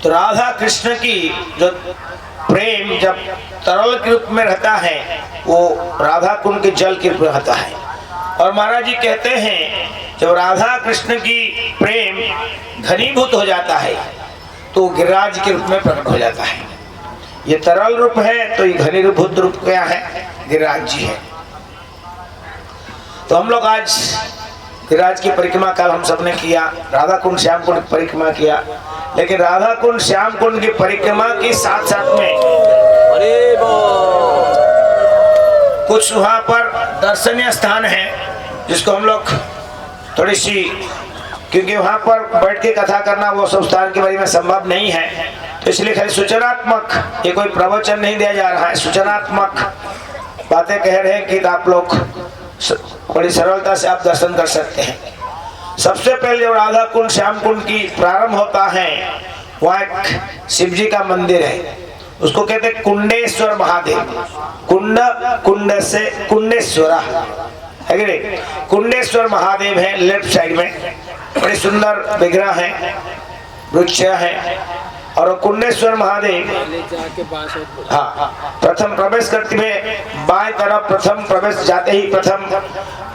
तो राधा कृष्ण की जो प्रेम जब तरल के रूप में रहता है वो राधा कुंड के जल के रूप में रहता है। और महाराज जी कहते हैं जब राधा कृष्ण की प्रेम घनीभूत हो जाता है तो गिरिराज के रूप में प्रकट हो जाता है। ये तरल रूप है तो ये घनीभूत रूप क्या है? गिरिराज जी है। तो हम लोग आज गिरिराज की परिक्रमा कल हम सबने किया, राधा कुंड श्याम कुंड की परिक्रमा किया, लेकिन राधा कुंड श्याम कुंड की परिक्रमा के साथ साथ में कुछ वहां पर दर्शनीय स्थान है जिसको हम लोग थोड़ी सी, क्योंकि वहां पर बैठ के कथा करना वो सब स्थान के बारे में संभव नहीं है, तो इसलिए खाली सूचनात्मक, ये कोई प्रवचन नहीं दिया जा रहा है, सूचनात्मक बातें कह रहे हैं कि आप लोग बड़ी सरलता से आप दर्शन कर सकते हैं। सबसे पहले जब राधा कुंड श्याम कुंड की प्रारंभ होता है वहाँ एक शिव जी का मंदिर है, उसको कहते हैं कुंडेश्वर महादेव। कुंड कुंड से कुंडेश्वर है कि नहीं? कुंडेश्वर महादेव है लेफ्ट साइड में, बड़ी सुंदर विग्रह है, वृक्ष है। और कुंडेश्वर महादेव हाँ, प्रथम प्रवेश करते हुए बाएं तरफ, प्रथम प्रवेश जाते ही प्रथम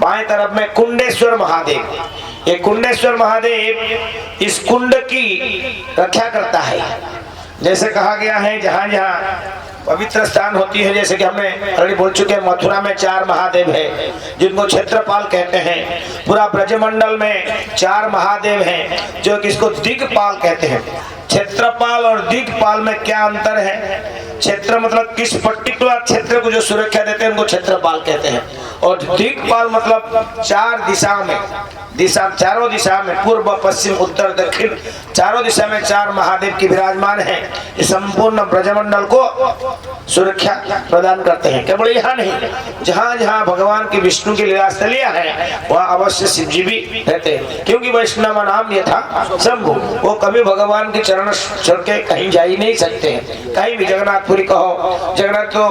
बाएं तरफ में कुंडेश्वर महादेव। ये कुंडेश्वर महादेव इस कुंड की रक्षा करता है। जैसे कहा गया है जहाँ जहाँ पवित्र स्थान होती है, जैसे कि हमने ऑलरेडी बोल चुके हैं, मथुरा में 4 महादेव है जिनको क्षेत्रपाल कहते हैं। पूरा ब्रजमंडल में 4 महादेव हैं जो किसको दिक्पाल कहते हैं। क्षेत्रपाल और दिक्पाल में क्या अंतर है? क्षेत्र मतलब किस पर्टिकुलर क्षेत्र को जो सुरक्षा देते हैं उनको क्षेत्रपाल कहते हैं, और दिक्पाल मतलब 4 दिशा में, चारों दिशा में, पूर्व पश्चिम उत्तर दक्षिण चारों दिशा में 4 महादेव की विराजमान है। ये संपूर्ण ब्रजमंडल को सुरक्षा प्रदान करते हैं। केवल यहाँ नहीं, जहाँ जहाँ भगवान की विष्णु की लीला स्थलियां है वहाँ अवश्य शिव जी भी रहते हैं, क्योंकि वैष्णव नाम ये था शंभु, वो कभी भगवान के चरण छोड़ के कहीं जा ही नहीं सकते हैं। कहीं भी जगन्नाथपुरी कहो, जगन्नाथ तो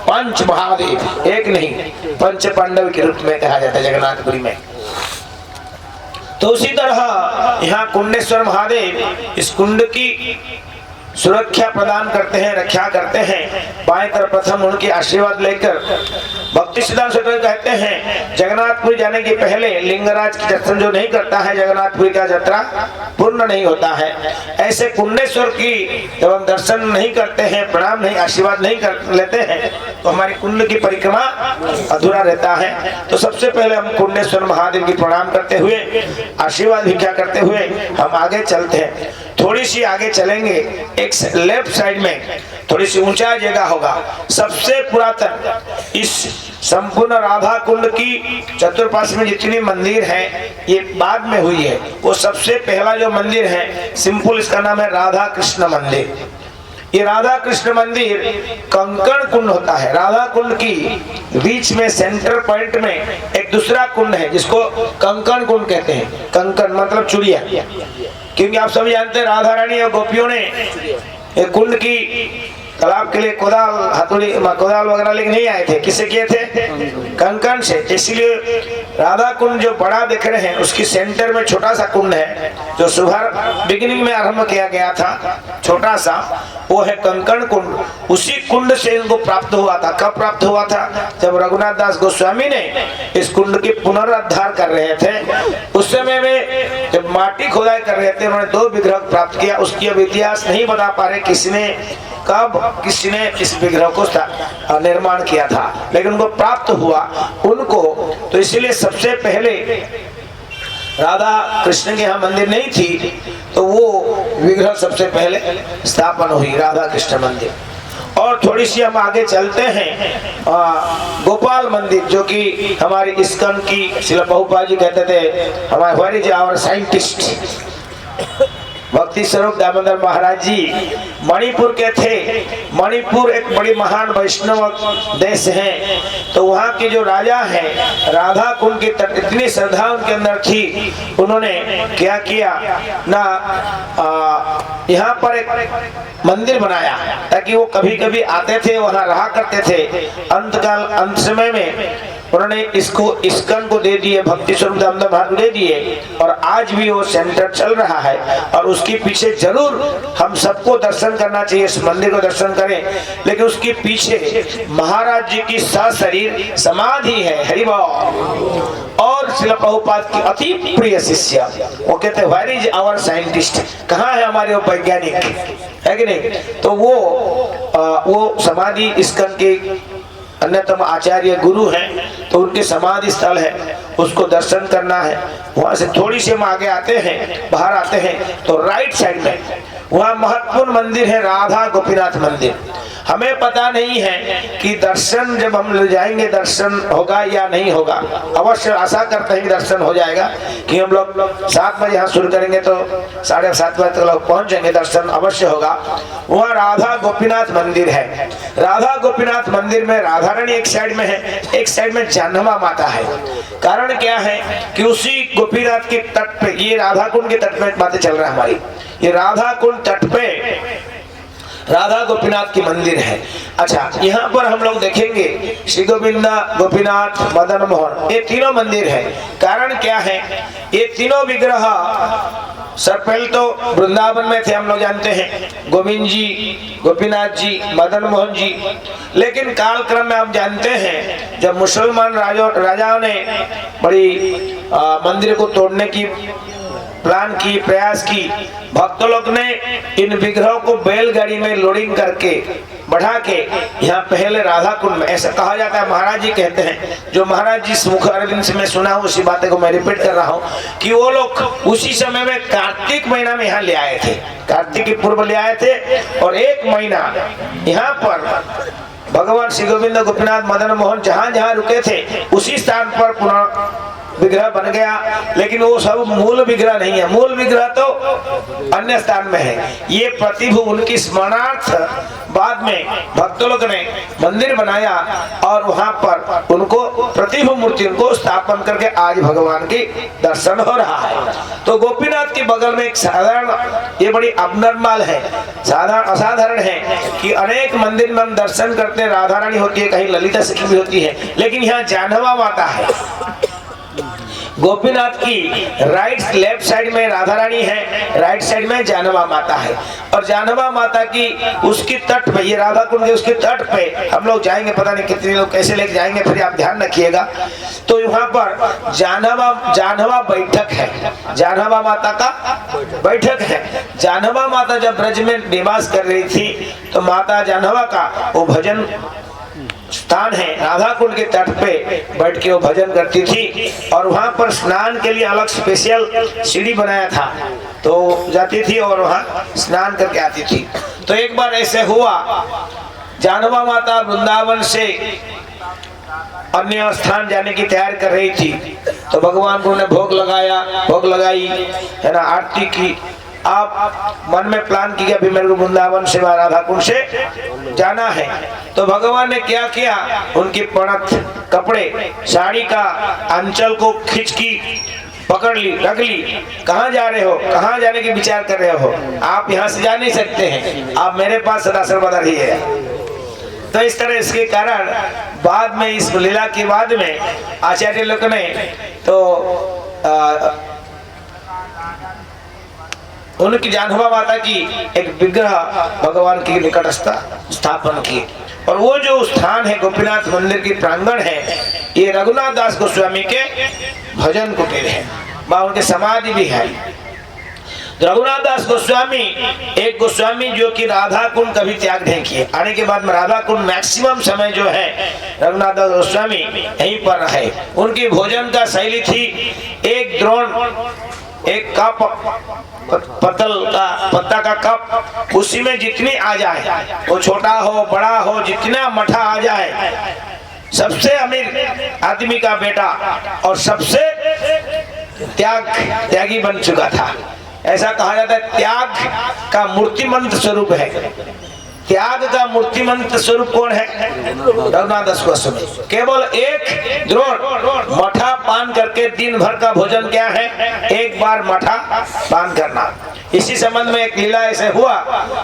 5 महादेव, एक नहीं 5 पांडव के रूप में कहा जाता है जगन्नाथपुरी में। तो उसी तरह यहाँ कुंडेश्वर महादेव इस कुंड की सुरक्षा प्रदान करते हैं, रक्षा करते हैं। बाएं तरफ प्रथम उनके आशीर्वाद लेकर भक्ति सिद्धांत सूत्र कहते हैं जगन्नाथपुरी जाने के पहले लिंगराज की दर्शन जो नहीं करता है जगन्नाथपुरी का यात्रा पूर्ण नहीं होता है। ऐसे कुंडेश्वर की जब हम दर्शन नहीं करते हैं, प्रणाम नहीं, आशीर्वाद नहीं कर लेते हैं तो हमारी कुंड की परिक्रमा अधूरा रहता है। तो सबसे पहले हम कुंडेश्वर महादेव की प्रणाम करते हुए, आशीर्वाद भिक्षा करते हुए हम आगे चलते हैं। थोड़ी सी आगे चलेंगे, एक लेफ्ट साइड में थोड़ी सी ऊंचा जगह होगा। सबसे पुरातन इस संपूर्ण राधा कुंड की चतुर्पाश में जितनी मंदिर हैं ये बाद में हुई है। वो सबसे पहला जो मंदिर है सिंपल, इसका नाम है राधा कृष्ण मंदिर। ये राधा कृष्ण मंदिर कंकण कुंड होता है। राधा कुंड की बीच में सेंटर पॉइंट में एक दूसरा कुंड है जिसको कंकण कुंड कहते हैं। कंकण मतलब चुड़िया, क्योंकि आप सभी जानते हैं राधा रानी और गोपियों ने एक कुंड की तालाब के लिए कोदाल, हथौड़ी, कोदाल वगैरह लेके नहीं आए थे। किससे किए थे? कंकण से। इसलिए राधा कुंड जो बड़ा देख रहे हैं उसकी सेंटर में छोटा सा कुंड है जो सुबह बिगिनिंग में आरंभ किया गया था, छोटा सा, वो है कंकण कुंड। उसी कुंड से इनको प्राप्त हुआ था। कब प्राप्त हुआ था? जब रघुनाथ दास गोस्वामी ने इस कुंड की पुनरुद्धार कर रहे थे, उस समय में जब माटी खोदाई कर रहे थे उन्होंने 2 विग्रह प्राप्त किया। उसकी अब इतिहास नहीं बता पा रहे किसने कब किसने इस विग्रह को निर्माण किया था, लेकिन उनको प्राप्त हुआ उनको। तो इसीलिए सबसे पहले राधा कृष्ण के यहाँ मंदिर नहीं थी तो वो विग्रह सबसे पहले स्थापन हुई, राधा कृष्ण मंदिर। और थोड़ी सी हम आगे चलते हैं, गोपाल मंदिर जो कि हमारी इस्कॉन की श्रील प्रभुपाद जी कहते थे, हमारे व्हाट इज आवर साइंटिस्ट भक्ति स्वरूप दामोदर महाराज जी मणिपुर के थे। मणिपुर एक बड़ी महान वैष्णव देश है। तो वहाँ के जो राजा हैं, राधा कुंड की इतनी श्रद्धा उनके अंदर थी, उन्होंने क्या किया ना, यहाँ पर एक मंदिर बनाया ताकि वो कभी कभी आते थे, वहाँ रहा करते थे। अंत समय में उन्होंने इसको इस्कन को दे दिए, भक्ति स्वरूप दामोदर महाराज दे दिए, और आज भी वो सेंटर चल रहा है। और उसके पीछे जरूर हम सबको दर्शन करना चाहिए, इस मंदिर को दर्शन करें। लेकिन उसके पीछे महाराज जी की सशरीर समाधि है, हरि बोल। और श्रील प्रभुपाद की अति प्रिय शिष्य, वो कहते हैं वेयर इज आवर साइंटिस्ट, कहाँ है हमारे वो वैज्ञानिक, है कि नहीं। तो वो समाधि इस्कन के अन्यतम आचार्य गुरु हैं, तो उनके समाधि स्थल है, उसको दर्शन करना है। वहां से थोड़ी सी हम आगे आते हैं, बाहर आते हैं, तो राइट साइड में वहाँ महत्वपूर्ण मंदिर है, राधा गोपीनाथ मंदिर। हमें पता नहीं है कि दर्शन जब हम ले जाएंगे दर्शन होगा या नहीं होगा। अवश्य आशा करते हैं कि दर्शन हो जाएगा, कि हम लोग 7 बजे यहाँ शुरू करेंगे तो 7:30 बजे तक लोग पहुँच जाएंगे, दर्शन अवश्य होगा। वहाँ राधा गोपीनाथ मंदिर है। राधा गोपीनाथ मंदिर में राधा रानी एक साइड में है, एक साइड में जानवा माता है। कारण क्या है कि उसी गोपीनाथ के तट पे, ये राधा कुंड के तट पे बातें चल रहा है हमारी, ये राधा कुंड तट पे राधा गोपीनाथ की मंदिर है। अच्छा, यहाँ पर हम लोग देखेंगे श्री गोविंदा, गोपीनाथ, मदन मोहन, ये तीनों मंदिर है। कारण क्या है, ये तीनों विग्रह सर पहले तो वृंदावन में थे, हम लोग जानते हैं, गोविंद जी, गोपीनाथ जी, मदन मोहन जी। लेकिन काल क्रम में आप जानते हैं जब मुसलमान राजाओं ने बड़ी मंदिर को तोड़ने की प्लान की, प्रयास की, भक्त लोग ने इन विग्रहों को बैलगाड़ी में लोडिंग करके बढ़ा के यहाँ पहले राधा कुंड में, ऐसा कहा जाता है, महाराज जी कहते हैं, जो महाराज जी मुख अरविंद से मैं सुना हूँ, उसी बातें को मैं रिपीट कर रहा हूँ, कि वो लोग उसी समय में कार्तिक महीना में यहाँ ले आए थे, कार्तिक के पूर्व ले आए थे, और 1 महीना यहाँ पर भगवान श्री गोविंद, गोपीनाथ, मदन मोहन जहाँ जहाँ रुके थे उसी स्थान पर पुनः विग्रह बन गया। लेकिन वो सब मूल विग्रह नहीं है, मूल विग्रह तो अन्य स्थान में है। ये प्रतिभू उनकी स्मरणार्थ बाद में भक्त लोग ने मंदिर बनाया और वहां पर उनको प्रतिभू मूर्ति उनको स्थापन करके आज भगवान की दर्शन हो रहा है। तो गोपीनाथ के बगल में एक साधारण, ये बड़ी अबनॉर्मल है, साधारण असाधारण है कि अनेक मंदिर में हम दर्शन करते हैं, राधा रानी होती है, कहीं ललिता सखी भी होती है, लेकिन यहाँ जानवा माता है। गोपीनाथ की राइट लेफ्ट साइड में राधा रानी है, राइट साइड में जानवा माता है। और जानवा माता की उसकी तट पे, ये राधा कुंड के उसके तट पे हम लोग जाएंगे, पता नहीं कितने लोग कैसे लेके जाएंगे, फिर आप ध्यान रखिएगा। तो यहाँ पर जानवा बैठक है, जानवा माता का बैठक है। जानवा माता जब ब्रज में निवास कर रही थी तो माता जानवा का वो भजन स्थान है, राधा कुंड के तट पे बैठ के वो भजन करती थी। और वहां पर स्नान के लिए अलग स्पेशल सीढ़ी बनाया था, तो जाती थी और वहां स्नान करके आती थी। तो एक बार ऐसे हुआ, जानवा माता वृंदावन से अन्य स्थान जाने की तैयारी कर रही थी, तो भगवान को ने भोग लगाई है ना, आरती की। आप मन में प्लान किया भी मेरे को वृंदावन से राधा कुंड से जाना है, तो भगवान ने क्या किया, उनकी पणत कपड़े साड़ी का अंचल को खींच की पकड़ ली, रख ली। कहाँ जा रहे हो, कहाँ जाने की विचार कर रहे हो, आप यहाँ से जा नहीं सकते हैं, आप मेरे पास सदा सर्वदा रहिए। तो इस तरह इसके कारण बाद में, इस लीला के बाद में आचार्य लोग ने तो उनकी जानवा माता की एक विग्रह भगवान के निकटस्थ स्थापन की। और वो जो स्थान है गोपीनाथ मंदिर की प्रांगण है, ये रघुनाथ दास गोस्वामी के भजन कुटीर है, वहाँ उनके समाधि भी है। रघुनाथ दास गोस्वामी एक गोस्वामी जो कि राधा कुंड कभी त्याग नहीं किए, आने के बाद में राधा कुंड मैक्सिमम समय जो है रघुनाथ दास गोस्वामी यहीं पर रहे। उनकी भोजन का शैली थी, एक द्रोण, एक कप पत्तल का, पत्ता का कप, उसी में जितनी आ जाए, वो छोटा हो बड़ा हो, जितना मठा आ जाए। सबसे अमीर आदमी का बेटा और सबसे त्यागी बन चुका था, ऐसा कहा जाता है। त्याग का मूर्तिमंत स्वरूप है, त्याग का मूर्तिमंत स्वरूप कौन है, रघुनाथ दास गोस्वामी। केवल एक द्रोण मठा पान करके दिन भर का भोजन क्या है, एक बार मठा पान करना। इसी संबंध में एक लीला ऐसे हुआ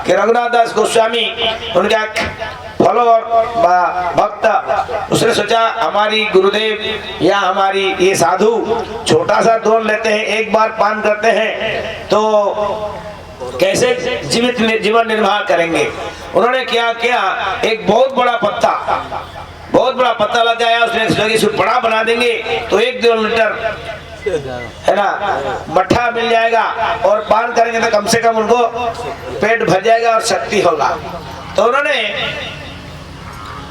कि रघुनाथ दास गोस्वामी उनका फॉलोअर भक्त, उसने सोचा हमारी गुरुदेव या हमारी ये साधु छोटा सा द्रोण लेते हैं, एक बार पान करते हैं तो कैसे जीवन निर्वाह करेंगे। उन्होंने क्या किया, एक बहुत बड़ा पत्ता लगाया, उसने सोचा कि बड़ा बना देंगे तो 1-2 लीटर है ना मट्ठा मिल जाएगा और पान करेंगे तो कम से कम उनको पेट भर जाएगा और शक्ति होगा। तो उन्होंने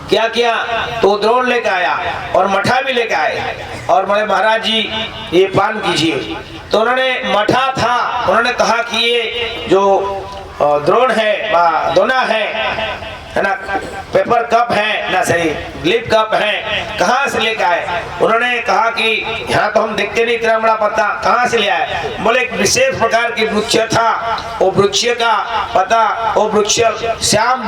क्या किया, तो द्रोण लेकर आया और मठा भी लेकर आए और बोले महाराज जी ये पान कीजिए। तो उन्होंने मठा था, उन्होंने कहा कि ये जो द्रोण है दोना है ना, पेपर कप है ना, सही ग्लिप कप है, कहाँ से लेकर आए। उन्होंने कहा कि यहाँ तो हम देखते नहीं इतना बड़ा पत्ता, कहाँ से ले आए। बोले एक विशेष प्रकार की वृक्ष था, वो वृक्ष का पता, वो वृक्ष श्याम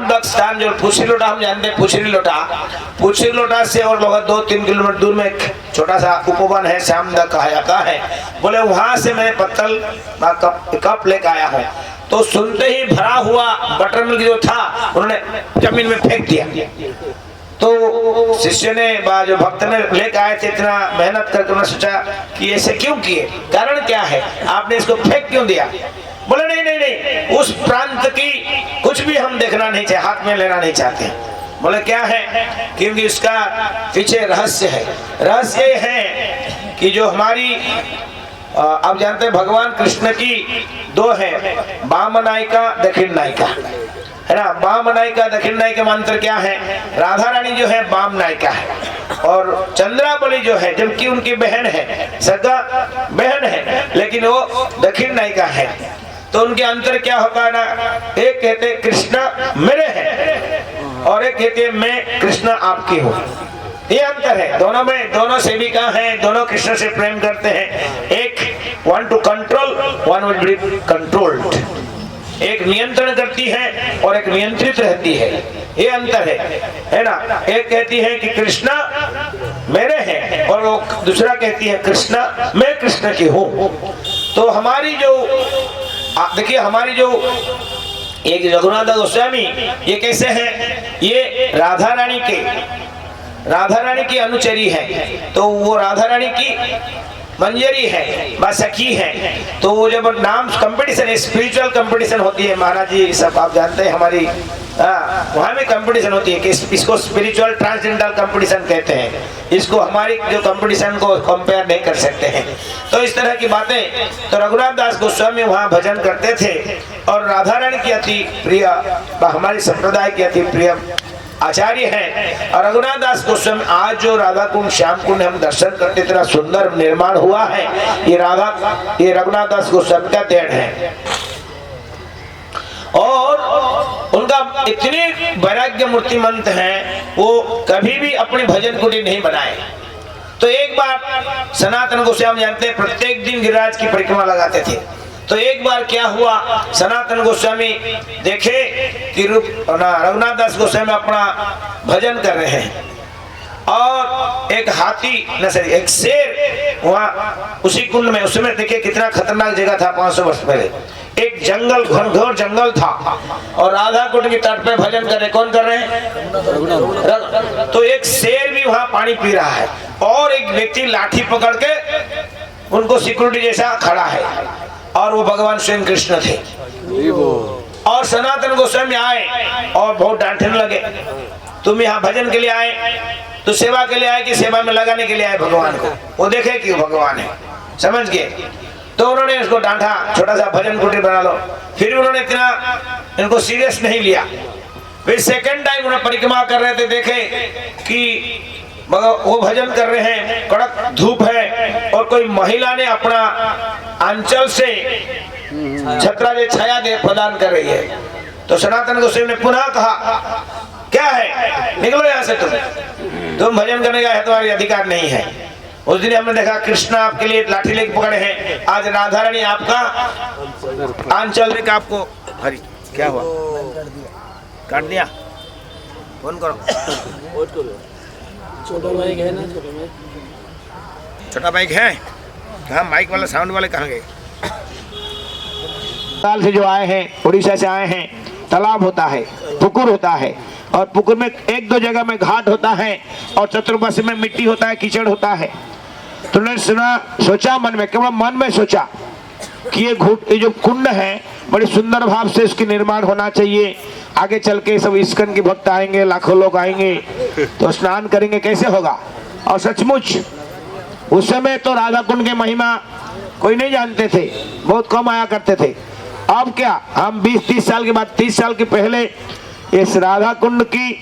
दक स्थान, जो पुछरी लोटा हम जानते हैं, पुछरी लोटा से और 2-3 किलोमीटर दूर में एक छोटा सा उपवन है, श्याम दक कहा जाता है। बोले वहां से मैं पत्तल कप लेकर आया हूँ। तो सुनते ही भरा हुआ बटर मिल्क जो था उन्होंने जमीन में फेंक दिया। तो शिष्य ने जो भक्त ने लेकर आए थे, इतना मेहनत करके उन्होंने सोचा कि ऐसे क्यों किए, कारण क्या है, आपने इसको फेंक क्यों दिया। बोले नहीं, उस प्रांत की कुछ भी हम देखना नहीं चाहते, हाथ में लेना नहीं चाहते। बोले क्या है, क्योंकि उसका पीछे रहस्य है। रहस्य ये है कि जो हमारी आप जानते हैं भगवान कृष्ण की 2 है, वाम नायिका दक्षिण नायिका है ना। वाम नायिका दक्षिण नायिका मंत्र क्या है, राधा रानी जो है वाम नायिका है और चंद्रावली जो है, जबकि उनकी बहन है, सगा बहन है, लेकिन वो दक्षिण नायिका है। तो उनके अंतर क्या होता है ना, एक कहते हैं कृष्ण मेरे हैं और एक कहते हैं मैं कृष्ण आपकी हूँ। ये अंतर है, दोनों में दोनों सेविका हैं, दोनों कृष्ण से प्रेम करते हैं। एक want to control, one will be controlled, एक नियंत्रण करती है और एक नियंत्रित रहती है, ये अंतर है ना। एक कहती है कि कृष्ण मेरे हैं और वो दूसरा कहती है कृष्ण मैं कृष्ण की हूँ। तो हमारी जो देखिए, हमारी जो एक रघुनाथ गोस्वामी ये कैसे हैं, ये राधा रानी की अनुचरी है। तो वो राधा रानी की मंजरी है, सखी है। तो वो जब नाम कंपटीशन, स्पिरिचुअल कंपटीशन होती है, महाराज जी सब आप जानते हैं, हमारी वहाँ में कंपटीशन होती है कि इसको स्पिरिचुअल ट्रांसजेंडर कंपटीशन कहते हैं, इसको हमारी जो कंपटीशन को कंपेयर नहीं कर सकते हैं। तो इस तरह की बातें, तो रघुनाथ दास गोस्वामी वहाँ भजन करते थे और राधा रानी की अति प्रिय, हमारी संप्रदाय की अति प्रिय आचार्य हैं। और रघुनाथ दास गोस्वामी आज जो राधा कुंड श्याम कुंड हम दर्शन करते, इतना सुंदर निर्माण हुआ है, ये रघुनाथ दास गोस्वामी का देन है। और उनका इतने वैराग्य मूर्तिमंत हैं, वो कभी भी अपनी भजन कुटी नहीं बनाए। तो एक बार सनातन गोस्वामी जानते हैं प्रत्येक दिन गिरिराज की परिक्रमा लगाते थे। तो एक बार क्या हुआ, सनातन गोस्वामी देखे कि रघुनाथ दास गोस्वामी अपना भजन कर रहे हैं और एक हाथी एक शेर वहाँ उसी कुंड में, उसमें देखिए कितना खतरनाक जगह था 500 वर्ष पहले, एक जंगल, घनघोर जंगल था और राधा कुंड की तट पे भजन कर रहे, कौन कर रहे हैं, तो एक शेर भी वहाँ पानी पी रहा है और एक व्यक्ति लाठी पकड़ के उनको सिक्योरिटी जैसा खड़ा है और वो भगवान स्वयं कृष्ण थे। और सनातन गोस्वामी आए और बहुत डांटने लगे, तुम यहाँ भजन के लिए आए तो सेवा के लिए आए कि सेवा में लगाने के लिए आए भगवान को, वो देखे कि भगवान है, समझ गए। तो उन्होंने इसको डांटा, छोटा सा भजन कुटीर बना लो। फिर उन्होंने इतना इनको सीरियस नहीं लिया। फिर सेकंड टाइम उन्हें परिक्रमा कर रहे थे, देखे कि वो भजन कर रहे हैं, कड़क धूप है और कोई महिला ने अपना अंचल से छत्रा दे छाया दे प्रदान कर रही है। तो सनातन गोस्वामी ने पुनः कहा, क्या है, निकलो यहाँ से, तुम भजन करने का है, तुम्हारी अधिकार नहीं है। उस दिन हमने देखा कृष्ण आपके लिए लाठी लेके पकड़े हैं, आज राधा रानी आपका आंचल लेकर आपको, हरी क्या हुआ, काट दिया, फोन करो, छोटा माइक है ना, छोटा माइक है कहाँ, माइक वाला साउंड वाले कहाँ गए। नेपाल से जो आए हैं, उड़ीसा से आए हैं, तालाब होता है, पुकुर होता है, और पुकुर में एक दो जगह में घाट होता है, और चतुर्पाशी में मिट्टी होता है, कीचड़ होता है। तो उन्होंने सुना, सोचा मन में, केवल मन में सोचा कि ये जो कुंड है बड़ी सुंदर भाव से इसकी निर्माण होना चाहिए। आगे चल के सब इस्कन के भक्त आएंगे, लाखों लोग आएंगे तो स्नान करेंगे, कैसे होगा। और सचमुच उस समय तो राधा कुंड की महिमा कोई नहीं जानते थे, बहुत कम आया करते थे। अब क्या, हम 20-30 साल के बाद, 30 साल के पहले इस राधा कुंड की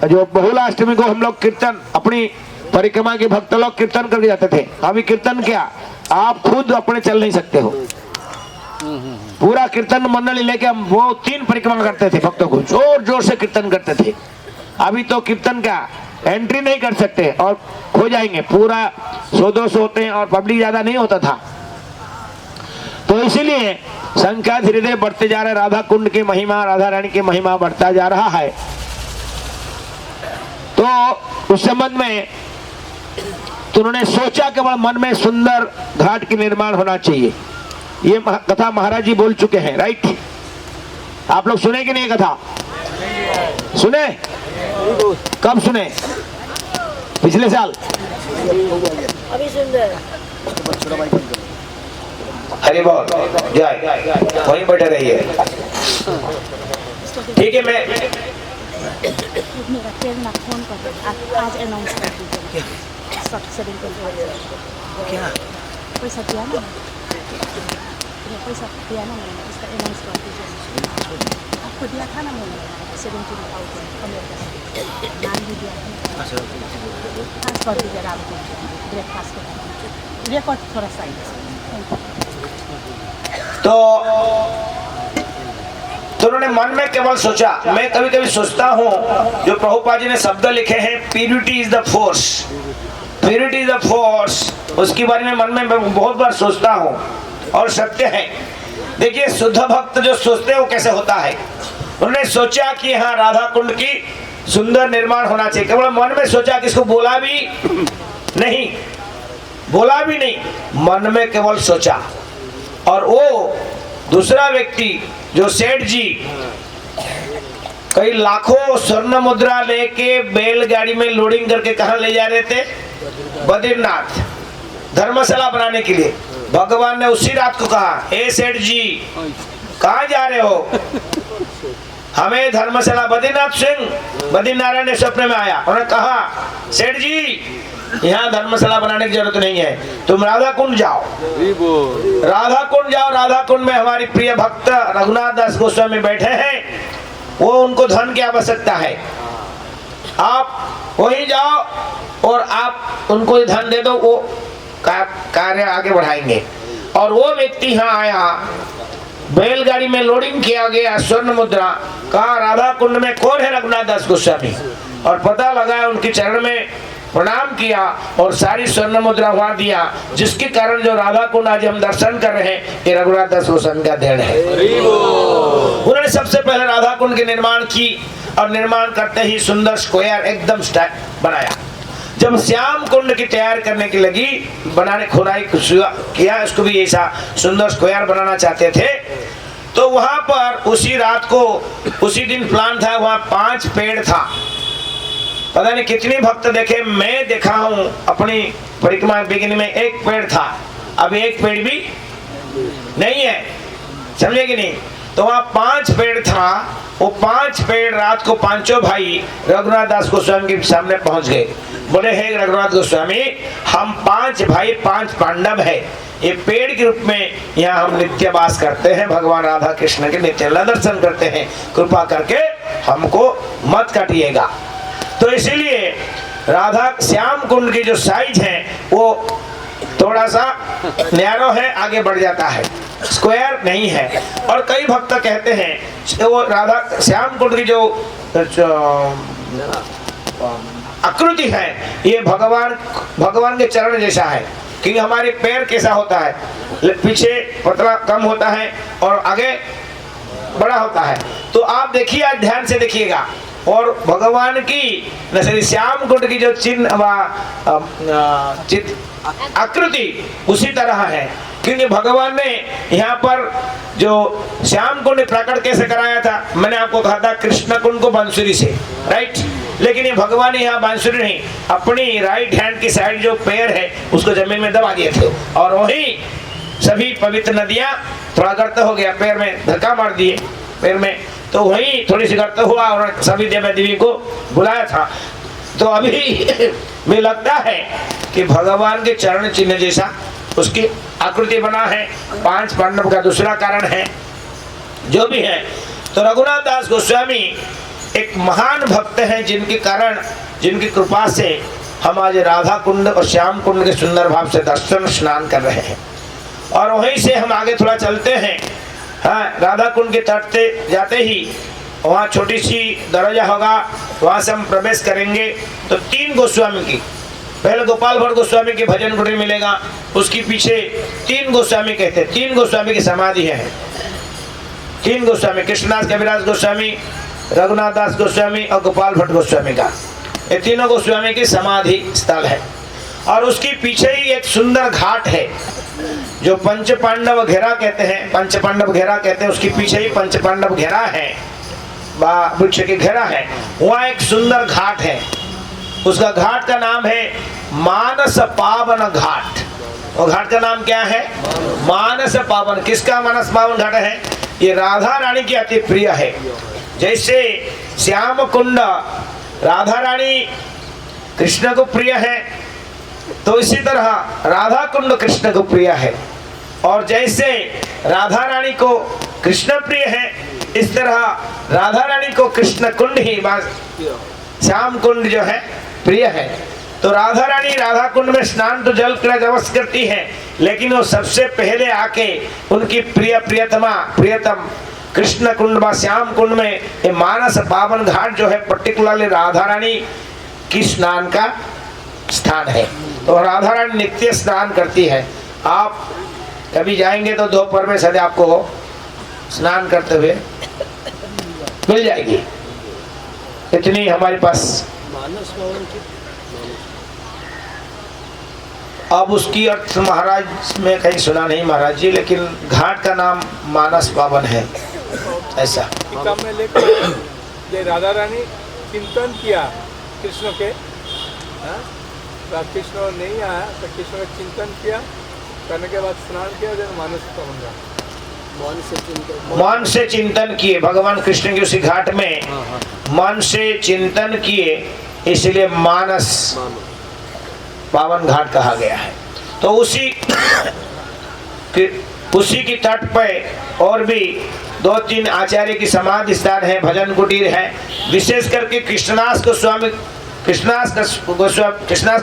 जो बहुलाष्टमी को हम लोग कीर्तन, अपनी परिक्रमा के भक्त लोग कीर्तन करके जाते थे। अभी कीर्तन क्या, आप खुद अपने चल नहीं सकते हो। पूरा कीर्तन मंडली लेके हम वो 3 परिक्रमा करते थे, भक्तों को जोर जोर से कीर्तन करते थे। अभी तो कीर्तन का एंट्री नहीं कर सकते और खो जाएंगे, पूरा 100-200 होते हैं और पब्लिक ज्यादा नहीं होता था। तो इसीलिए संख्या धीरे धीरे बढ़ते जा रहा है। राधा कुंड की महिमा, राधा रानी की महिमा बढ़ता जा रहा है। तो उस संबंध में तो उन्होंने सोचा केवल मन में सुंदर घाट की निर्माण होना चाहिए। ये कथा महाराज जी बोल चुके हैं, राइट? आप लोग सुने कि नहीं कथा? सुने? कब सुने? पिछले साल? अभी सुन रहे। हरि बोल, जय, वहीं बैठे रहिए। ठीक है, मैं मेरा प्रेरणा फोन कर आज अनाउंस कर दीजिए। क्या पैसा दिया ना, पैसा दिया ना मैंने, इसका अनाउंस कर दीजिए। आपको दिया था ना मैंने 17,000 नाम भी दिया था। खास कर दीजिए रात को ब्रेकफास्ट कर रिकॉर्ड थोड़ा सा। तो उन्होंने मन में केवल सोचा। मैं कभी कभी सोचता हूँ, जो प्रभुपाद जी ने शब्द लिखे हैं, purity is the force, purity is the force, उसके बारे में मन में मैं बहुत बार सोचता हूँ और सत्य है। देखिए, शुद्ध भक्त जो सोचते हैं वो कैसे होता है। उन्होंने सोचा कि हाँ, राधा कुंड की सुंदर निर्माण होना चाहिए। केवल मन में सोचा, किसको बोला भी नहीं, बोला भी नहीं, मन में केवल सोचा। और वो दूसरा व्यक्ति जो सेठ जी कई लाखों स्वर्ण मुद्रा लेके बैलगाड़ी में लोडिंग करके कहाँ ले जा रहे थे? बद्रीनाथ, धर्मशाला बनाने के लिए। भगवान ने उसी रात को कहा, ए सेठ जी कहाँ जा रहे हो? हमें धर्मशाला, बद्रीनाथ सिंह, बद्रीनारायण ने सपने में आया। उन्होंने कहा, सेठ जी यहाँ धर्मशाला बनाने की जरूरत नहीं है, तुम राधा कुंड जाओ, राधा कुंड जाओ। राधा कुंड में हमारी प्रिय भक्त रघुनाथ दास गोस्वामी बैठे हैं, वो उनको धन की आवश्यकता है, आप वहीं जाओ और आप उनको धन दे दो, वो कार्य आगे बढ़ाएंगे। और वो व्यक्ति यहाँ आया, बैलगाड़ी में लोडिंग किया गया स्वर्ण मुद्रा, कहा राधा कुंड में कौन है? रघुनाथ दास गोस्वामी। और पता लगा, उनके चरण में प्रणाम किया और सारी स्वर्ण मुद्रा वहां दिया, जिसके कारण जो राधा कुंड आज हम दर्शन कर रहे हैं, ये रघुनाथ दास गोस्वामी का देन है। उन्होंने सबसे पहले राधा कुंड की निर्माण की और निर्माण करते ही सुंदर स्क्वायर एकदम बनाया। जब श्याम कुंड की तैयार करने की लगी, बनाने खुदाई किया, उसको भी ऐसा सुंदर स्क्वायर बनाना चाहते थे। तो वहां पर उसी रात को, उसी दिन प्लान था, वहां 5 पेड़ था। पता नहीं कितने भक्त देखे, मैं देखा हूं अपनी परिक्रमा बिगिनिंग में, 1 पेड़ था, अभी 1 पेड़ भी नहीं है, समझे कि नहीं? तो वहां 5 पेड़ था। वो 5 पेड़ रात को पांचों भाई रघुनाथ दास गोस्वामी के सामने पहुंच गए। बोले, हे रघुनाथ गोस्वामी, हम 5 भाई 5 पांडव है, ये पेड़ के रूप में यहाँ हम नित्य वास करते हैं, भगवान राधा कृष्ण के नित्य दर्शन करते हैं, कृपा करके हमको मत काटिएगा। तो इसीलिए राधा श्याम कुंड की जो साइज है वो थोड़ा सा नैरो है, आगे बढ़ जाता है, स्क्वायर नहीं है। और कई भक्त कहते हैं वो राधा श्याम कुंड की जो आकृति है, ये भगवान के चरण जैसा है। कि हमारे पैर कैसा होता है, पीछे पतला कम होता है और आगे बड़ा होता है। तो आप देखिए, आज ध्यान से देखिएगा। और भगवान की श्याम कुंड की जो चिन्ह आकृति उसी तरह है। क्योंकि भगवान ने यहाँ पर जो श्याम कुंड प्रकट कैसे कराया था, मैंने आपको कहा था कृष्ण कुंड को बांसुरी से, राइट। लेकिन ये भगवान ने यहाँ बांसुरी नहीं, अपनी राइट हैंड की साइड जो पैर है उसको जमीन में दबा दिए थे, और वही सभी पवित्र नदियां, थोड़ा गर्त हो गया, पैर में धक्का मार दिए पैर में, तो वही थोड़ी सी गर्त हुआ और सभी देवी देवी को बुलाया था। तो अभी में लगता है कि भगवान के चरण चिन्ह जैसा उसकी आकृति बना है। 5 पांडव का दूसरा कारण है, जो भी है। तो रघुनाथ दास गोस्वामी एक महान भक्त हैं, जिनके कारण, जिनकी कृपा से हम आज राधा कुंड और श्याम कुंड के सुंदर भाव से दर्शन स्नान कर रहे हैं। और वहीं से हम आगे थोड़ा चलते हैं। हाँ, राधा कुंड के तट से जाते ही वहाँ छोटी सी दरवाजा होगा, वहाँ से हम प्रवेश करेंगे तो 3 गोस्वामी की, पहले गोपाल भट्ट गोस्वामी की भजन कुटीर मिलेगा, उसके पीछे 3 गोस्वामी कहते हैं, 3 गोस्वामी की समाधि है। 3 गोस्वामी, कृष्णदास कविराज गोस्वामी, रघुनाथ दास गोस्वामी और गोपाल भट्ट गोस्वामी का, ये तीनों गोस्वामी की समाधि स्थल है। और उसके पीछे ही एक सुंदर घाट है जो पंच पांडव घेरा कहते हैं, पंच पांडव घेरा कहते हैं, उसके पीछे ही पंच पांडव घेरा है, वृक्ष के घेरा है। वहाँ एक सुंदर घाट है, उसका घाट का नाम है मानस पावन घाट। और घाट का नाम क्या है? मानस पावन। किसका मानस पावन घाट है? ये राधा रानी की अति प्रिय है। जैसे श्याम कुंड राधा रानी कृष्ण को प्रिय है, तो इसी तरह राधा कुंड कृष्ण को प्रिय है। और जैसे राधा रानी को कृष्ण प्रिय है, इस तरह राधा रानी को कृष्ण कुंड ही, श्याम कुंड जो है प्रिय है। तो राधा रानी राधा कुंड में स्नान तो जल क्रीड़ा अवश्य करती है, लेकिन वो सबसे पहले आके उनकी प्रियतम कृष्ण कुंड व श्याम कुंड में ये मानस पावन घाट जो है पर्टिकुलरली राधा रानी की स्नान का स्थान है। तो राधा रानी नित्य स्नान करती है। आप कभी जाएंगे तो दोपहर में सदा आपको स्नान करते हुए मिल जाएगी, इतनी हमारे पास। अब उसकी अर्थ महाराज में कहीं सुना नहीं महाराज जी, लेकिन घाट का नाम मानस पावन है, ऐसा। में लेकर ये राधा रानी चिंतन किया कृष्ण के, कृष्ण नहीं आया तो कृष्ण का चिंतन किया, करने के बाद स्नान किया, जब मानस पावन घाट, मन से चिंतन किए भगवान कृष्ण के उसी घाट में, मन से चिंतन किए, इसलिए मानस पावन घाट कहा गया है। तो उसी की तट पे और भी 2-3 आचार्य की समाधि स्थान है, भजन कुटीर है। विशेष करके कृष्णदास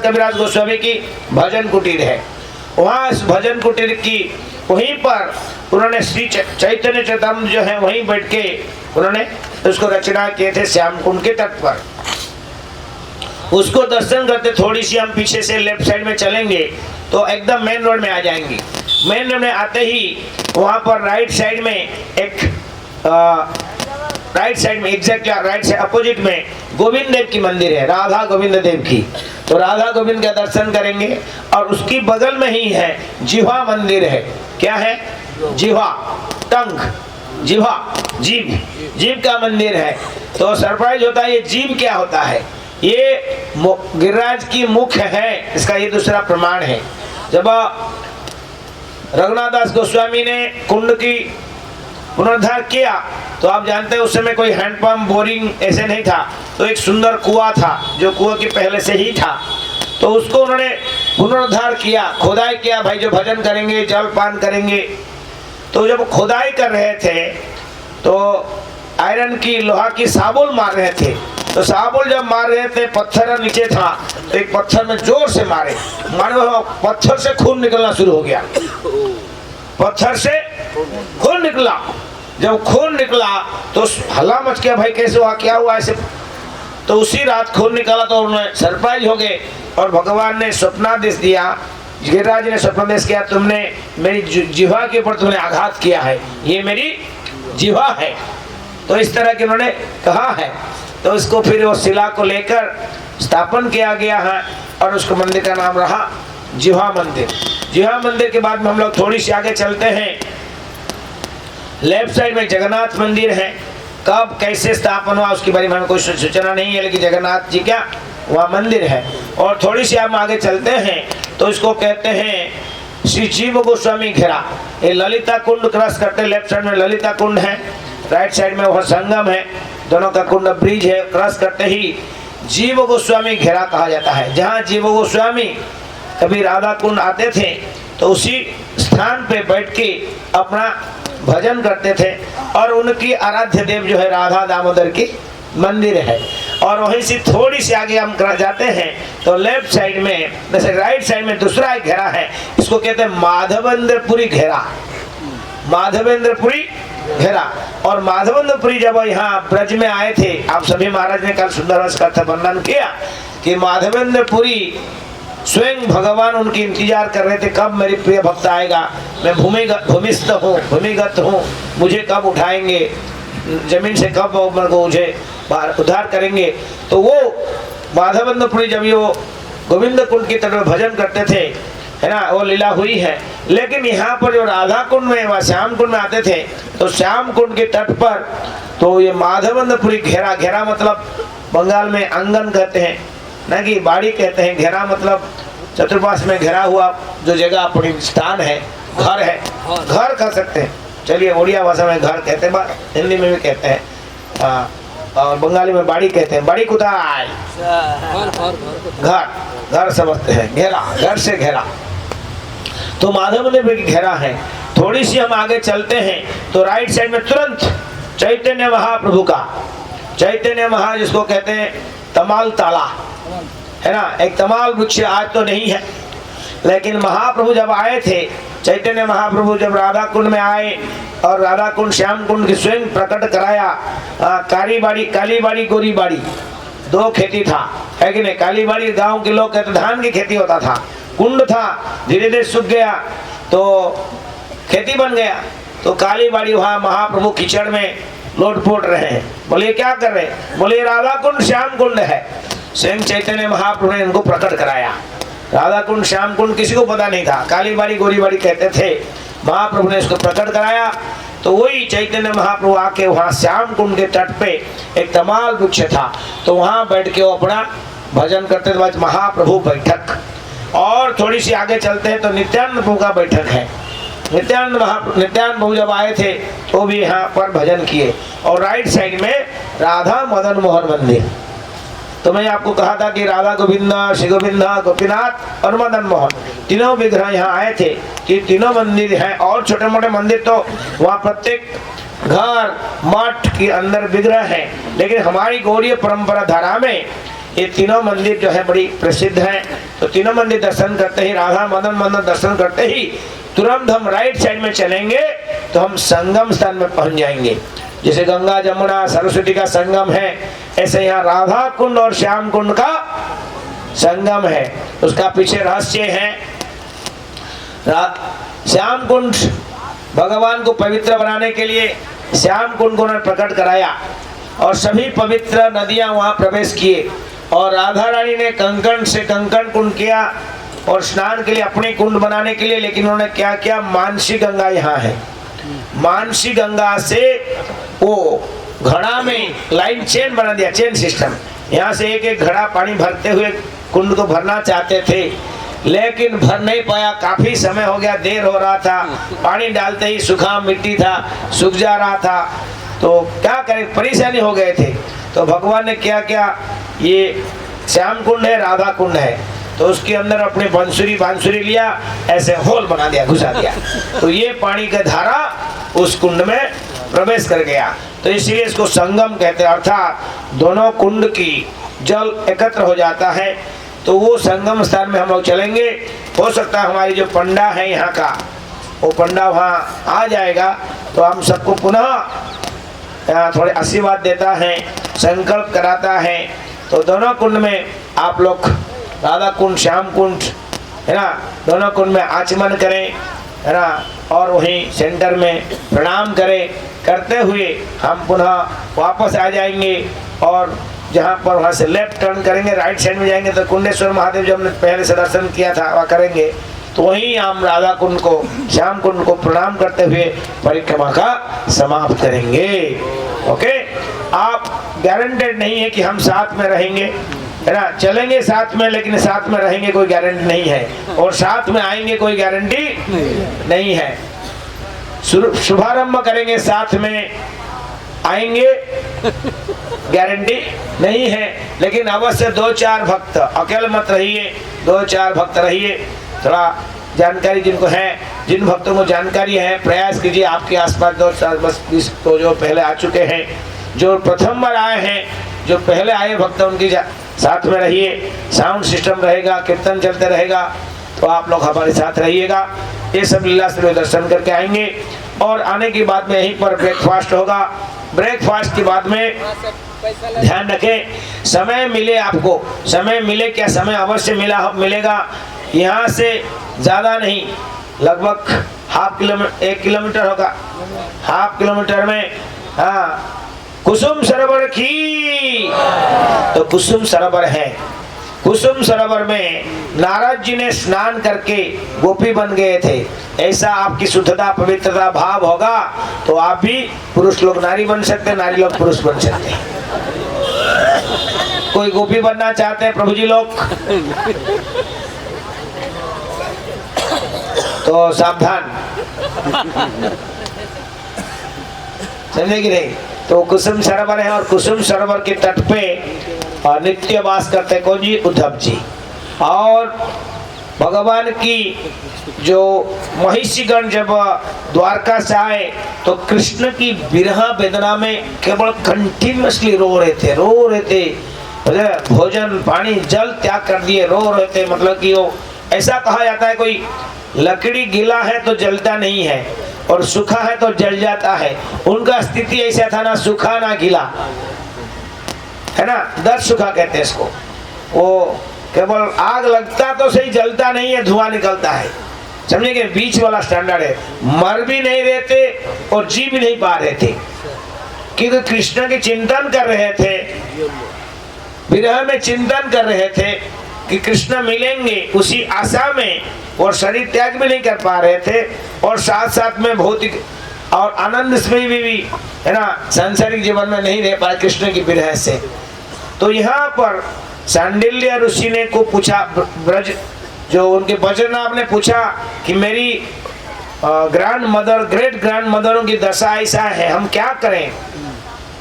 कविराज गोस्वामी की भजन कुटीर है। वहाँ इस भजन कुटीर की वहीं पर उन्होंने श्री चैतन्य चैतन्य जो है वहीं बैठ के उन्होंने उसको रचना किए थे श्याम कुंड के तट पर। उसको दर्शन करते थोड़ी सी हम पीछे से लेफ्ट साइड में चलेंगे तो एकदम मेन रोड में आ जाएंगे। मेन रोड में आते ही वहाँ पर राइट साइड में एग्जैक्ट राइट साइड अपोजिट में गोविंद देव की मंदिर है, राधा गोविंद देव की। तो राधा गोविंद का दर्शन करेंगे और उसकी बगल में ही है जिह्वा मंदिर है। क्या है? जिह्वा, टंग, जिह्वा, जीव का मंदिर है। तो सरप्राइज होता है ये जीव क्या होता है। ये गिरिराज की मुख है, इसका ये दूसरा प्रमाण है। जब रघुनाथ दास गोस्वामी ने कुंड की पुनरुद्धार किया तो आप जानते हैं उस समय कोई हैंडपंप बोरिंग ऐसे नहीं था, तो एक सुंदर कुआं था जो कुआं के पहले से ही था। तो उसको उन्होंने पुनरुद्धार किया, खोदाई किया, भाई जो भजन करेंगे जल पान करेंगे। तो जब खोदाई कर रहे थे तो आयरन की लोहा की साबुल मार रहे थे। तो साबुल जब मार रहे थे पत्थर नीचे था, तो एक पत्थर में जोर से मारे, पत्थर से खून निकलना शुरू हो गया। पत्थर से खून निकला। जब खून निकला तो हल्ला मच गया, भाई कैसे हुआ, क्या हुआ ऐसे। तो उसी रात खून निकाला तो उन्हें सरप्राइज हो गए और भगवान ने स्वप्नादेश दिया, गिरिराज ने स्वप्नादेश किया, तुमने मेरी जिह्वा के ऊपर तुमने आघात किया है, ये मेरी जिह्वा है। तो इस तरह के उन्होंने कहा है। तो इसको फिर वो शिला को लेकर स्थापन किया गया है और उसको मंदिर का नाम रहा जिह्वा मंदिर। जीवा मंदिर के बाद में हम लोग थोड़ी सी आगे चलते हैं। लेफ्ट साइड में जगन्नाथ मंदिर है। कब कैसे स्थापन हुआ उसके बारे में हमें कोई सूचना नहीं है, लेकिन जगन्नाथ जी क्या वहाँ मंदिर है। और थोड़ी सी हम आगे चलते हैं तो इसको कहते हैं श्री जीव गोस्वामी घेरा। ये ललिता कुंड क्रॉस करते, लेफ्ट साइड में ललिता कुंड है, राइट साइड में वह संगम है, दोनों का कुंड ब्रिज है। क्रॉस करते ही जीव गोस्वामी घेरा कहा जाता है। जहाँ जीव गोस्वामी कभी राधा कुंड आते थे तो उसी स्थान पे बैठ के अपना भजन करते थे। और उनकी आराध्य देव जो है राधा दामोदर की मंदिर है। और वहीं से थोड़ी सी आगे हम जाते हैं तो लेफ्ट साइड में, जैसे राइट साइड में दूसरा एक घेरा है, इसको कहते हैं माधवेंद्रपुरी घेरा। माधवेंद्रपुरी घेरा। और माधवेंद्रपुरी जब यहाँ ब्रज में आए थे, आप सभी महाराज ने कल सुंदर रस का वर्णन किया कि माधवेंद्रपुरी स्वयं भगवान उनकी इंतजार कर रहे थे, कब मेरी प्रिय भक्त आएगा, मैं भूमिस्थ हूँ, भूमिगत हूँ, मुझे कब उठाएंगे, जमीन से कब मुझे उद्धार करेंगे। तो वो माधवेंद्रपुरी जब वो गोविंद कुंड की तरफ भजन करते थे, है ना, वो लीला हुई है। लेकिन यहाँ पर जो राधा कुंड में व श्याम कुंड में आते थे तो श्याम कुंड के तट पर तो ये माधवेंद्रपुरी घेरा, घेरा मतलब बंगाल में आंगन कहते हैं, न कि बाड़ी कहते हैं। घेरा मतलब चतुर्पाश में घेरा हुआ जो जगह अपनी स्थान है, घर है, घर कह सकते हैं। चलिए उड़िया भाषा में घर कहते हैं, हिंदी में भी कहते हैं, और बंगाली में बाड़ी कहते हैं। बाड़ी कुदाई, घर, घर समझते हैं, घेरा, घर से घेरा। तो माधवेंद्रपुरी घेरा है। थोड़ी सी हम आगे चलते हैं तो राइट साइड में तुरंत चैतन्य महाप्रभु का, चैतन्य महा जिसको कहते हैं तमाल ताला, है ना, एक तमाल वृक्ष आज तो नहीं है, लेकिन महाप्रभु जब आए थे, चैतन्य महाप्रभु जब राधा कुंड में आए और राधा कुंड श्याम कुंड की स्वयं प्रकट कराया। कालीबाड़ी गोरीबाड़ी दो खेती था, है कि नहीं। कालीबाड़ी गांव के लोग कहते धान की खेती होता था, कुंड था, धीरे धीरे सूख गया तो खेती बन गया। तो कालीबाड़ी वहाँ महाप्रभु कीचड़ में लोट-पोट रहे हैं। बोले क्या कर रहे, बोले राधा कुंड श्याम कुंड है। स्वयं चैतन्य महाप्रभु ने इनको प्रकट कराया। राधा कुंड श्याम कुंड किसी को पता नहीं था, कालीबाड़ी गोरीबाड़ी कहते थे। महाप्रभु ने इसको प्रकट कराया तो वही चैतन्य महाप्रभु आके वहाँ श्याम कुंड के तट पे एक तमाल वृक्ष था, तो वहाँ बैठ के वो अपना भजन करते थे। महाप्रभु बैठक। और थोड़ी सी आगे चलते हैं तो नित्यानंद प्रभु का बैठक है। नित्यानंद प्रभु जब आए थे तो भी यहाँ पर भजन किए। और राइट साइड में राधा मदन मोहन मंदिर। तो मैं आपको कहा था कि राधा गोविंद, श्री गोविंद, गोपीनाथ और मदन मोहन तीनों विग्रह यहाँ आए थे कि तीनों मंदिर हैं। और छोटे मोटे मंदिर तो वहाँ प्रत्येक घर मठ के अंदर विग्रह है, लेकिन हमारी गौड़ीय परंपरा धारा में ये तीनों मंदिर जो है बड़ी प्रसिद्ध है। तो तीनों मंदिर दर्शन करते ही, राधा मदन मंदिर दर्शन करते ही तुरंत हम राइट साइड में चलेंगे तो हम संगम स्थान में पहुंच जाएंगे। जैसे गंगा जमुना सरस्वती का संगम है, ऐसे यहाँ राधा कुंड और श्याम कुंड का संगम है। उसका पीछे रहस्य है। श्याम कुंड भगवान को पवित्र बनाने के लिए श्याम कुंड को उन्होंने प्रकट कराया और सभी पवित्र नदियां वहां प्रवेश किए। और राधा रानी ने कंकण से कंकण कुंड किया और स्नान के लिए अपने कुंड बनाने के लिए। लेकिन उन्होंने क्या किया, मानसी गंगा यहाँ है, मानसी गंगा से वो घड़ा में लाइन चेन बना दिया, चेन सिस्टम। यहाँ से एक एक घड़ा पानी भरते हुए कुंड को भरना चाहते थे, लेकिन भर नहीं पाया। काफी समय हो गया, देर हो रहा था, पानी डालते ही सूखा मिट्टी था, सूख जा रहा था। तो क्या करें, परेशानी हो गए थे। तो भगवान ने क्या किया, ये श्याम कुंड है, राधा कुंड है, तो उसके अंदर अपने बांसुरी लिया, ऐसे होल बना दिया, घुसा दिया। तो ये पानी का धारा उस कुंड में प्रवेश कर गया। तो इसलिए इसको संगम कहते हैं, अर्थात दोनों कुंड की जल एकत्र हो जाता है। तो वो संगम स्थान में हम लोग चलेंगे। हो सकता है हमारी जो पंडा है यहाँ का, वो पंडा वहाँ आ जाएगा तो हम सबको पुनः थोड़े आशीर्वाद देता है, संकल्प कराता है। तो दोनों कुंड में आप लोग, राधा कुंड श्याम कुंड, है ना, दोनों कुंड में आचमन करें, है ना, और वहीं सेंटर में प्रणाम करें। करते हुए हम पुनः वापस आ जाएंगे और जहाँ पर वहाँ से लेफ्ट टर्न करेंगे, राइट साइड में जाएंगे तो कुंडेश्वर महादेव जो हमने पहले से दर्शन किया था वहाँ करेंगे। तो वहीं हम राधा कुंड को, श्याम कुंड को प्रणाम करते हुए परिक्रमा का समाप्त करेंगे। ओके, आप गारंटेड नहीं है कि हम साथ में रहेंगे, है ना, चलेंगे साथ में, लेकिन साथ में रहेंगे कोई गारंटी नहीं है, और साथ में आएंगे कोई गारंटी नहीं है। शुभारंभ करेंगे साथ में आएंगे गारंटी नहीं है, लेकिन अवश्य 2-4 भक्त, अकेले मत रहिए, 2-4 भक्त रहिए। थोड़ा जानकारी जिनको है, जिन भक्तों को जानकारी है, प्रयास कीजिए आपके आसपास 2-4 बस 20 तो जो पहले आ चुके हैं, जो प्रथम बार आए हैं, जो पहले आए भक्त उनकी साथ में रहिए। साउंड सिस्टम रहेगा, कीर्तन चलते रहेगा, तो आप लोग हमारे साथ रहिएगा। ये सब लीला से दर्शन करके आएंगे, और आने के बाद में यहीं पर ब्रेकफास्ट होगा। ब्रेकफास्ट के बाद में ध्यान रखें, समय मिले आपको, समय मिले क्या, समय अवश्य मिलेगा। यहाँ से ज़्यादा नहीं, लगभग 1 किलोमीटर होगा, 1/2 किलोमीटर में, हाँ, कुसुम सरोवर की, तो कुसुम सरोवर है। कुसुम सरोवर में नारद जी ने स्नान करके गोपी बन गए थे। ऐसा आपकी शुद्धता, पवित्रता भाव होगा तो आप भी पुरुष लोग नारी बन सकते हैं, नारी लोग पुरुष बन सकते हैं। कोई गोपी बनना चाहते हैं प्रभु जी लोग, तो सावधान, समझे कि नहीं। तो कुसुम सरोवर है, और कुसुम सरोवर के तट पे नित्य वास करते कौन जी, उद्धव जी। और भगवान की जो महिषीगण जब द्वारका से आए तो कृष्ण की विरह वेदना में केवल कंटिन्यूअसली रो रहे थे, भोजन पानी जल त्याग कर दिए, रो रहे थे। मतलब कि वो ऐसा कहा जाता है, कोई लकड़ी गीला है तो जलता नहीं है, और सूखा है तो जल जाता है। उनका स्थिति ऐसा था, ना सूखा ना गीला, है ना, दर्द सूखा कहते हैं इसको। वो केवल आग लगता तो सही, जलता नहीं है, धुआं निकलता है, समझे कि बीच वाला स्टैंडर्ड है। मर भी नहीं रहे थे और जी भी नहीं पा रहे थे, क्योंकि कृष्ण के चिंतन कर रहे थे, विरह में चिंतन कर रहे थे कि कृष्ण मिलेंगे, उसी आशा में, और शरीर त्याग भी नहीं कर पा रहे थे, और साथ साथ में भौतिक और आनंद में भी है ना, सांसारिक जीवन में नहीं रह पाए कृष्ण की विरह से। तो यहाँ पर सांडिल्य ऋषि ने को पूछा, ब्रज जो उनके वज्रनाभ ने पूछा कि मेरी ग्रैंड मदर, ग्रेट ग्रैंड मदरों की दशा ऐसा है, हम क्या करें।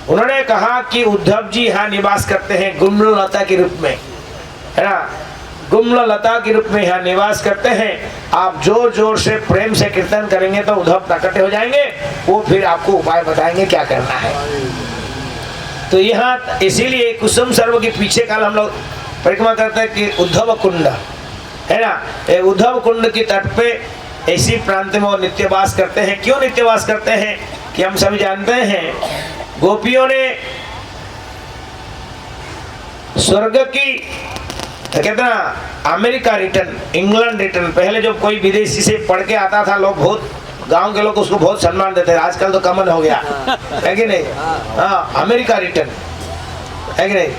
उन्होंने कहा कि उद्धव जी यहाँ निवास करते हैं गुम्ल लता के रूप में, है ना, गुम्ल लता के रूप में यहाँ निवास करते हैं। आप जोर जोर से प्रेम से कीर्तन करेंगे तो उद्धव प्रकट हो जाएंगे, वो फिर आपको उपाय बताएंगे क्या करना है। तो यहाँ इसीलिए कुसुम सरोवर के पीछे काल हम लोग परिक्रमा करते हैं कि उद्धव कुंड, है ना, उद्धव कुंड की तट पे ऐसी प्रांत में वो नित्यवास करते हैं। क्यों नित्यवास करते हैं कि हम सभी जानते हैं, गोपियों ने स्वर्ग की कहते ना अमेरिका रिटर्न, इंग्लैंड रिटर्न, पहले जब कोई विदेशी से पढ़ के आता था, लोग बहुत, गांव के लोग उसको बहुत सम्मान देते हैं, आजकल तो कॉमन हो गया है कि नहीं। हाँ, अमेरिका रिटर्न है कि नहीं,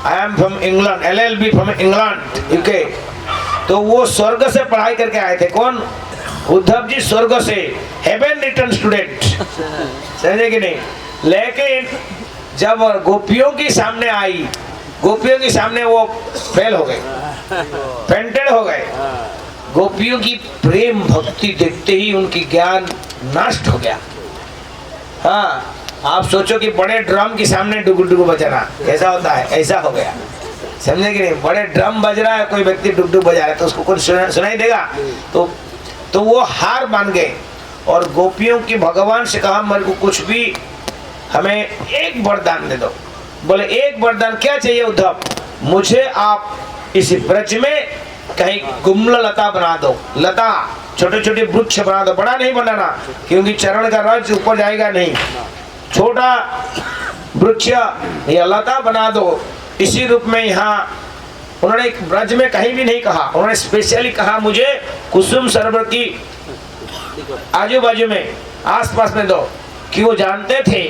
I am from England, LLB from England UK। तो वो स्वर्ग से पढ़ाई करके आए थे। कौन? उद्धव जी स्वर्ग से, हेवन रिटर्न स्टूडेंट, समझे कि नहीं। लेकिन जब गोपियों के सामने आई, गोपियों के सामने वो फेल हो गए, फेंटेड हो गए। गोपियों की प्रेम भक्ति देखते ही उनकी ज्ञान नष्ट हो गया। हाँ, आप सोचो कि बड़े ड्रम के सामने डुगु डुगु बजाना कैसा होता है, ऐसा हो गया, समझे कि नहीं। बड़े ड्रम बज रहा है, कोई व्यक्ति डुग डुग बजा रहा है तो उसको कुछ सुनाई देगा, तो वो हार मान गए। और गोपियों की भगवान से कहा, मेरे को कुछ भी, हमें एक वरदान दे दो। बोले एक वरदान, क्या चाहिए उद्धव? मुझे आप इस ब्रज में कहीं गुम्ल लता बना दो, लता छोटे छोटे वृक्ष बना दो, बड़ा नहीं बनाना क्योंकि चरण का रज ऊपर जाएगा नहीं, छोटा वृक्ष या लता बना दो इसी रूप में। यहाँ उन्होंने एक ब्रज में कहीं भी नहीं कहा, उन्होंने स्पेशली कहा मुझे कुसुम सरोवर की आजू बाजू में, आस पास में दो। कि वो जानते थे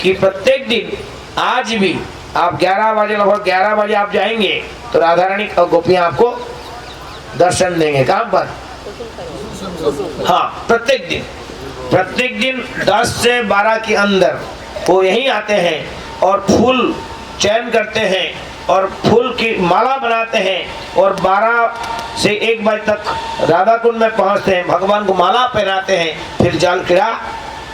कि प्रत्येक दिन आज भी आप 11 बजे, लगभग 11 बजे आप जाएंगे तो राधा रानी और गोपियां आपको दर्शन देंगे। कहाँ पर? हाँ, प्रत्येक दिन 10 से 12 के अंदर वो यहीं आते हैं और फूल चयन करते हैं और फूल की माला बनाते हैं और 12 से 1 बजे तक राधा कुंड में पहुंचते हैं, भगवान को माला पहनाते हैं, फिर जल क्रीड़ा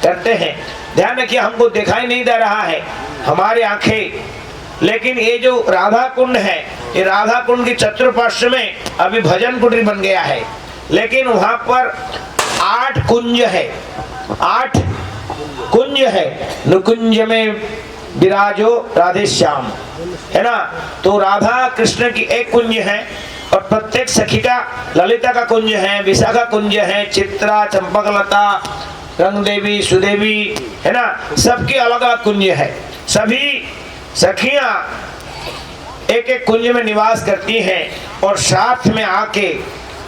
करते हैं। ध्यान रखिए, हमको दिखाई नहीं दे रहा है हमारी आंखें, लेकिन ये जो राधा कुंड है, ये राधा कुंड की चतुर्पार्श्व में अभी भजन कुटीर बन गया है, लेकिन वहां पर 8 कुंज है, 8 कुंज है। नुकुंज में विराजो राधे श्याम, है ना। तो राधा कृष्ण की एक कुंज है और प्रत्येक सखी का, ललिता का कुंज है, विशाखा कुंज है, चित्रा, चंपकलता, रंग देवी, सुदेवी, है ना, सबकी अलग अलग कुंज है। सभी सखियां एक एक कुंज में निवास करती हैं और साथ में आके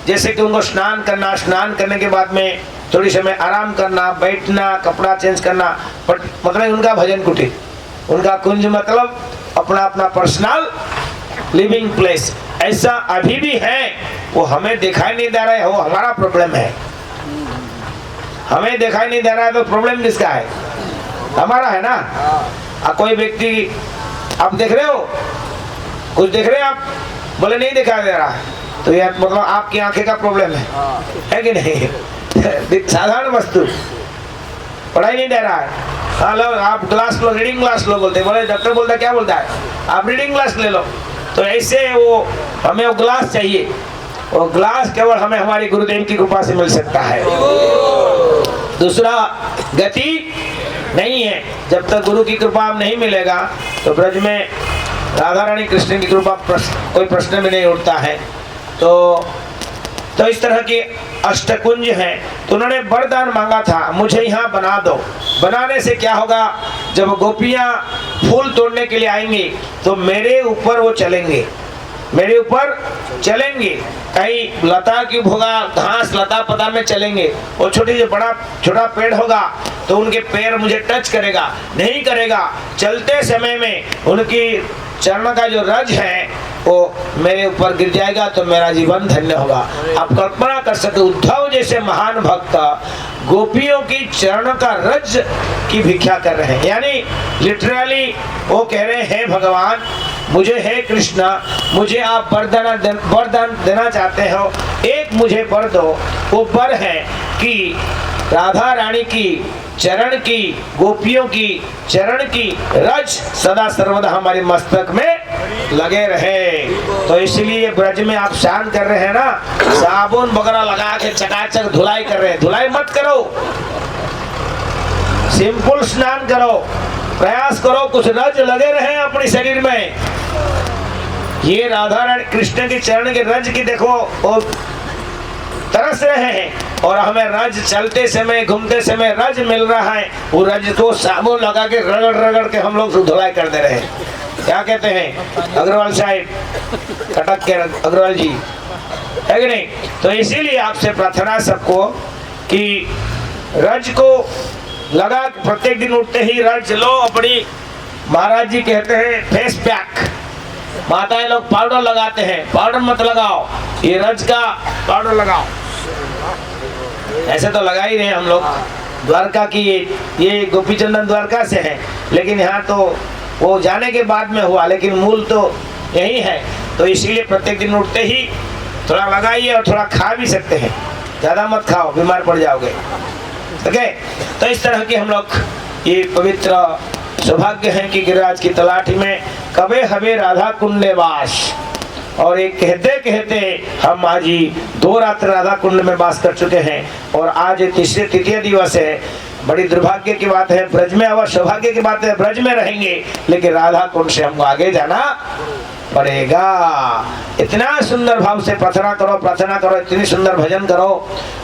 जैसे कि उनको स्नान करना, स्नान करने के बाद में थोड़ी समय आराम करना, बैठना, कपड़ा चेंज करना, मतलब उनका भजन कुटीर, उनका कुंज मतलब अपना अपना पर्सनल लिविंग प्लेस। ऐसा अभी भी है, वो हमें दिखाई नहीं दे रहा है, वो हमारा प्रॉब्लम है। हमें दिखाई नहीं दे रहा है तो प्रॉब्लम किसका है? हमारा है ना। कोई व्यक्ति आप देख रहे हो, कुछ देख रहे हैं आप, बोले नहीं दिखाई दे रहा, तो यह मतलब आपकी आंखें का प्रॉब्लम है कि नहीं? साधारण वस्तु पढ़ाई नहीं दे रहा है। हाँ लो, आप ग्लास लो, रीडिंग ग्लास लो बोलते, बोले डॉक्टर बोलता क्या बोलता है, आप रीडिंग ग्लास ले लो। तो ऐसे वो हमें वो ग्लास चाहिए, वो ग्लास केवल हमें हमारी गुरुदेव की कृपा से मिल सकता है, दूसरा गति नहीं है। जब तक गुरु की कृपा नहीं मिलेगा तो ब्रज में राधा रानी कृष्ण की कृपा कोई प्रश्न भी नहीं उठता है। तो इस तरह की अष्टकुंज है। तो उन्होंने वरदान मांगा था, मुझे यहाँ बना दो। बनाने से क्या होगा, जब गोपियाँ फूल तोड़ने के लिए आएंगी तो मेरे ऊपर वो चलेंगे, मेरे ऊपर चलेंगे, कहीं लता की भोगा घास लता पता में चलेंगे, वो छोटी जो बड़ा छोटा पेड़ होगा तो उनके पैर मुझे टच करेगा, नहीं करेगा। चलते समय में उनकी चरण का जो रज है वो मेरे ऊपर गिर जाएगा तो मेरा जीवन धन्य होगा। आप कल्पना कर सकते, उद्धव जैसे महान भक्त गोपियों की चरण का रज की भिक्षा कर रहे हैं, यानी लिटरली वो कह रहे हैं, भगवान मुझे, हे कृष्णा, मुझे आप वरदान देना चाहते हो, एक मुझे वर दो। वो वर है कि राधा रानी की चरण की, गोपियों की चरण की रज सदा सर्वदा हमारे मस्तक में लगे रहे। तो इसलिए ब्रज में आप स्नान कर रहे हैं ना, साबुन वगैरह लगा के चकाचक धुलाई कर रहे हैं, धुलाई मत करो, सिंपल स्नान करो, प्रयास करो कुछ रज लगे रहे अपने शरीर में। ये राधा रानी कृष्ण के चरण के रज की देखो, वो तरस रहे हैं और हमें रज चलते समय, घूमते समय रज मिल रहा है। वो रज को साबुन लगा के रगड़ रगड़ के हम लोग धुलाई कर दे रहे हैं। क्या कहते हैं अग्रवाल साहब, कटक के अग्रवाल जी, है कि नहीं? तो इसीलिए आपसे प्रार्थना सबको कि रज को लगा, प्रत्येक दिन उठते ही रज लो अपनी। महाराज जी कहते हैं फेस पैक, माताएं लोग पाउडर लगाते हैं, पाउडर मत लगाओ, ये रज का पाउडर लगाओ। ऐसे तो लगा ही रहे हम लोग, द्वारका की ये गोपीचंदन द्वारका से है, लेकिन यहाँ तो वो जाने के बाद में हुआ, लेकिन मूल तो यही है। तो इसीलिए प्रत्येक दिन उठते ही थोड़ा लगाइए और थोड़ा खा भी सकते हैं, ज़्यादा मत खाओ, बीमार पड़ जाओगे। ओके, तो इस तरह की हम लोग ये पवित्र सौभाग्य है कि गिरिराज की तलाठी में कबे हबे राधा कुंड वास, और एक कहते कहते हम आज ही 2 रात राधा कुंड में वास कर चुके हैं और आज तृतीय दिवस है। बड़ी दुर्भाग्य की बात है, ब्रज में आवा, सौभाग्य की बात है, ब्रज में रहेंगे, लेकिन राधा कुंड से हमको आगे जाना पड़ेगा। इतना सुंदर भाव से प्रार्थना करो, इतनी सुंदर भजन करो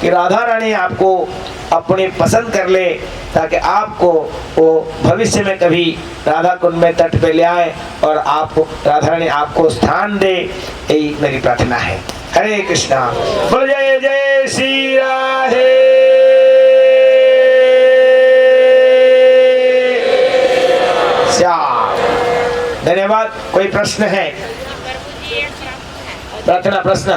कि राधा रानी आपको अपनी पसंद कर ले, ताकि आपको वो भविष्य में कभी राधा कुंड में तट पे ले आए और आपको राधा रानी आपको स्थान दे, यही मेरी प्रार्थना है। हरे कृष्णा, बोल जय जय श्री राधे। धन्यवाद। कोई प्रश्न है? प्रार्थना प्रश्न